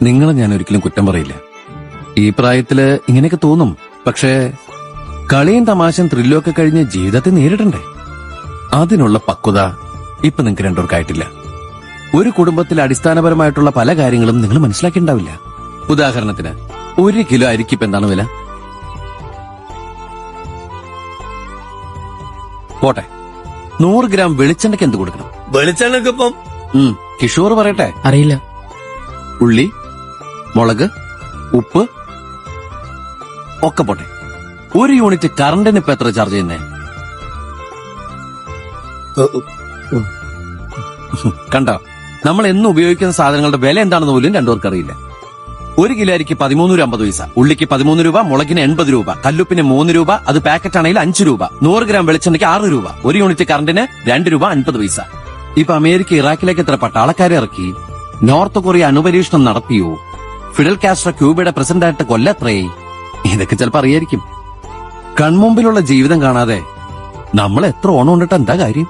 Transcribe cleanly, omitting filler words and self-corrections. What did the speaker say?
നിങ്ങളെ ഞാൻ ഒരിക്കലും കുറ്റം പറയില്ല. ഈ പ്രായത്തില് ഇങ്ങനെയൊക്കെ തോന്നും. പക്ഷേ കളിയും തമാശയും ത്രില്ലും ഒക്കെ കഴിഞ്ഞ് ജീവിതത്തെ നേരിടണ്ടേ? അതിനുള്ള പക്വത ഇപ്പൊ നിങ്ങൾക്ക് രണ്ടുപേർക്കായിട്ടില്ല. ഒരു കുടുംബത്തിൽ അടിസ്ഥാനപരമായിട്ടുള്ള പല കാര്യങ്ങളും നിങ്ങൾ മനസ്സിലാക്കിണ്ടാവില്ല. ഉദാഹരണത്തിന് 1 കിലോ അരിക്കിപ്പ് എന്താണ് വില? പോട്ടെ, 100 ഗ്രാം വെളിച്ചെണ്ണയ്ക്ക് എന്ത് കൊടുക്കണം? വെളിച്ചെണ്ണക്ക് ഇപ്പം കിഷോർ പറയട്ടെ. അറിയില്ല. ഉള്ളി, മുളക്, ഉപ്പ് ഒക്കെ പോട്ടെ. 1 യൂണിറ്റ് കറണ്ടിന് ഇപ്പൊ എത്ര ചാർജ് ചെയ്യുന്നേ? കണ്ടോ, നമ്മൾ എന്നും ഉപയോഗിക്കുന്ന സാധനങ്ങളുടെ വില എന്താണെന്ന് പോലും രണ്ടുപേർക്ക് അറിയില്ല. 1 കിലോ അരിക്ക് 13.50 പൈസ, ഉള്ളിക്ക് 13 രൂപ, മുളകിന് 80 രൂപ, കല്ലുപ്പിന് 3 രൂപ, അത് പാക്കറ്റ് ആണെങ്കിൽ 5 രൂപ, 100 ഗ്രാം വെളിച്ചെണ്ണയ്ക്ക് 6 രൂപ, 1 യൂണിറ്റ് കറണ്ടിന് 2 രൂപ 50 പൈസ. ഇപ്പൊ അമേരിക്ക ഇറാഖിലേക്ക് എത്ര പട്ടാളക്കാരെ ഇറക്കി? നോർത്ത് കൊറിയ അണുപരീക്ഷണം നടത്തിയോ? ഫിഡൽ കാസ്ട്രോ ക്യൂബയുടെ പ്രസിഡന്റായിട്ട് കൊല്ലത്രേ? ഇതൊക്കെ ചിലപ്പോ അറിയായിരിക്കും. കൺമുമ്പിലുള്ള ജീവിതം കാണാതെ നമ്മൾ എത്ര ഓണം കൊണ്ടിട്ട് എന്താ കാര്യം?